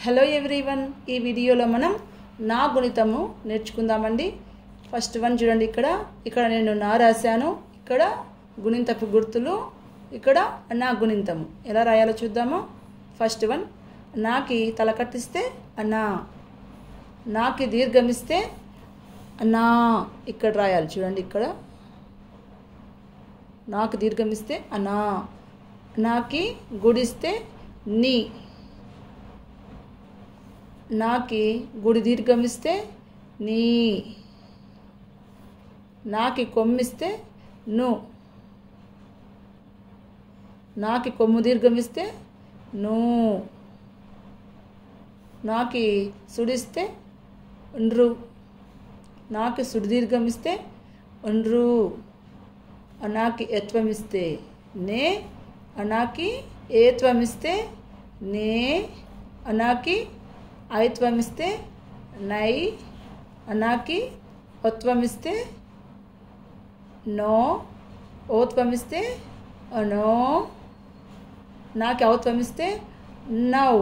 Hello everyone, ఈ వీడియోలో మనం నా గుణితము నేర్చుకుందామండి. ఫస్ట్ వన్ చూడండి, ఇక్కడ నేను నా రాశాను, ఇక్కడ గుణింతపు గుర్తులు, ఇక్కడ నా గుణింతము ఎలా రాయాలో చూద్దాము. ఫస్ట్ వన్, నాకి తల కట్టిస్తే అన్నా, నాకి దీర్ఘమిస్తే అన్నా ఇక్కడ రాయాలి. చూడండి, ఇక్కడ నాకు దీర్ఘమిస్తే అన్నా, నాకి గుడిస్తే నీ, నాకి గుడి దీర్ఘమిస్తే నీ, నాకి కొమ్మిస్తే ను, నాకి కొమ్ము దీర్ఘమిస్తే ను, నాకి సుడిస్తే ఉండ్రు, నాకి సుడి దీర్ఘమిస్తే ఉండ్రు, అనాకి ఏత్వమిస్తే నే, అనాకి ఏత్వమిస్తే నే, అనాకి ఐత్వమిస్తే నై, అనాకి ఒత్వమిస్తే నో, ఓత్వమిస్తే అనో, నాకి ఔత్వమిస్తే నౌ,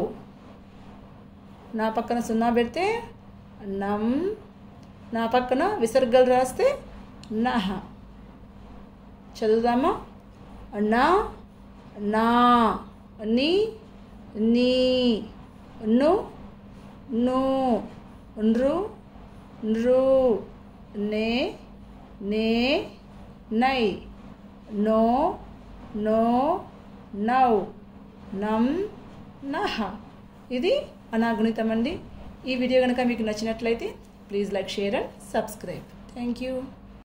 నా పక్కన సున్నా పెడితే నం, నా పక్కన విసర్గలు రాస్తే నహ. చదువుదామా. నా, నా, నీ, నీ, ను, ను, నృ, నృ, నే, నే, నై, నో, నో, నౌ, నం, నహ. ఇది అనాగుణితం అండి. ఈ వీడియో కనుక మీకు నచ్చినట్లయితే please like, share and subscribe. Thank you.